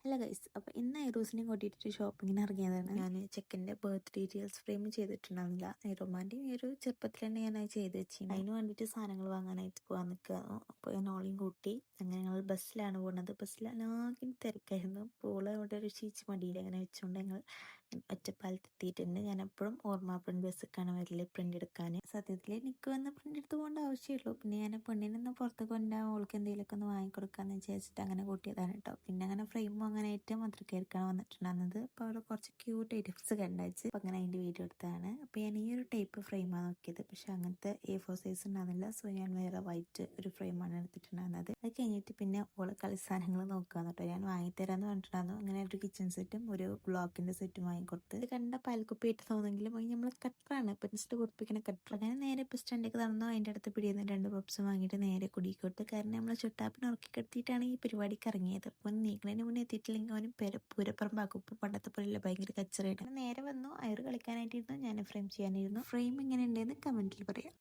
അല്ല ഗൈസ്, അപ്പൊ ഇന്ന് ഐറൂസിനെയും കൂട്ടിയിട്ട് ഷോപ്പിങ്ങിന് ഇറങ്ങിയതാണ്. ഞാൻ ചെക്കൻ്റെ ബർത്ത് ഡീറ്റെയിൽസ് ഫ്രെയിം ചെയ്തിട്ടുണ്ടായിരുന്നില്ല. ഐറോമാൻ്റെ ഈ ഒരു ചെറുപ്പത്തിൽ തന്നെ ഞാൻ അത് ചെയ്ത് വെച്ചു. അതിന് വേണ്ടിയിട്ട് സാധനങ്ങൾ വാങ്ങാനായിട്ട് പോകാൻ നിൽക്കുകയാണ്. അപ്പോൾ ഞാൻ ഓളെയും കൂട്ടി അങ്ങനെ ഞങ്ങൾ ബസ്സിലാണ് പോകുന്നത്. ബസ്സിൽ എല്ലാവർക്കും തിരക്കായിരുന്നു. പോള് അവിടെ ഒരു ചീച്ച് മടിയിൽ അങ്ങനെ വെച്ചുകൊണ്ട് ഞങ്ങൾ ഒറ്റപ്പാലത്ത് എത്തിയിട്ടുണ്ട്. ഞാൻ എപ്പോഴും ഓർമ്മ പ്രിന്റ് ബസ്സൊക്കെയാണ് വരല് പ്രിന്റ് എടുക്കാൻ. സത്യത്തിൽ എനിക്ക് വന്ന് പ്രിന്റ് എടുത്ത് പോകേണ്ട ആവശ്യമുള്ളൂ. പിന്നെ ഞാൻ പെണ്ണിനൊന്ന് പുറത്ത് കൊണ്ടുപോകാൻ ഓൾക്ക് എന്തെങ്കിലുമൊക്കെ ഒന്ന് വാങ്ങിക്കൊടുക്കാന്ന് വിചാരിച്ചിട്ട് അങ്ങനെ കൂട്ടിയതാണ് കേട്ടോ. പിന്നെ അങ്ങനെ ഫ്രെയിം അങ്ങനെ ഏറ്റവും മധുരക്കാർക്കാണ് വന്നിട്ടുണ്ടായിരുന്നത്. അപ്പോൾ അവിടെ കുറച്ച് ക്യൂട്ട് ഐറ്റംസ് കണ്ടയച്ച് അപ്പം അങ്ങനെ അതിൻ്റെ വീഡിയോ എടുത്താണ്. അപ്പോൾ ഞാൻ ഈ ഒരു ടൈപ്പ് ഫ്രെയിമാണ് നോക്കിയത്. പക്ഷെ അങ്ങനത്തെ A4 സൈസ് ഉണ്ടായിരുന്നില്ല. സോ ഞാൻ വേറെ വൈറ്റ് ഒരു ഫ്രെയിമാണ് എടുത്തിട്ടുണ്ടായിരുന്നത്. അത് കഴിഞ്ഞിട്ട് പിന്നെ ഓള് കളി സാധനങ്ങൾ നോക്കാന്ന് കേട്ടോ. ഞാൻ വാങ്ങിത്തരാന്ന് പറഞ്ഞിട്ടുണ്ടായിരുന്നു. അങ്ങനെ ഒരു കിച്ചൺ സെറ്റും ഒരു ബ്ലോക്കിന്റെ സെറ്റും വാങ്ങിക്കൊടുത്ത്. ഇത് കണ്ട പാൽക്കുപ്പിയായിട്ട് തോന്നുമെങ്കിലും അത് നമ്മൾ കട്ടറാണ്, പെൻസിൽ കുറിപ്പിക്കുന്ന കട്ടർ. അങ്ങനെ നേരെ ബസ് സ്റ്റാൻഡിലേക്ക് നടന്നു. അതിൻ്റെ അടുത്ത് പിടിയുന്ന 2 പപ്സ് വാങ്ങിയിട്ട് നേരെ കുടിക്കോട്ട്. കാരണം നമ്മൾ ചുട്ടാപ്പിനെ ഉറക്കി കിടത്തിയിട്ടാണ് ഈ പരിപാടിക്ക് ഇറങ്ങിയത്. അപ്പോൾ നീക്കണതിന് മുന്നേ എത്തിയിട്ടില്ലെങ്കിൽ അവനും പൂരപ്പുറമ്പാക്കും. ഇപ്പോൾ പണ്ടത്തെ പോലെയല്ല, ഭയങ്കര കച്ചറയായിട്ട്. നേരെ വന്നു അയർ കളിക്കാനായിട്ടിരുന്നു, ഞാൻ ഫ്രെയിം ചെയ്യാനിരുന്നു. ഫ്രെയിം എങ്ങനെ ഉണ്ടെന്ന് കമന്റിൽ പറയാം.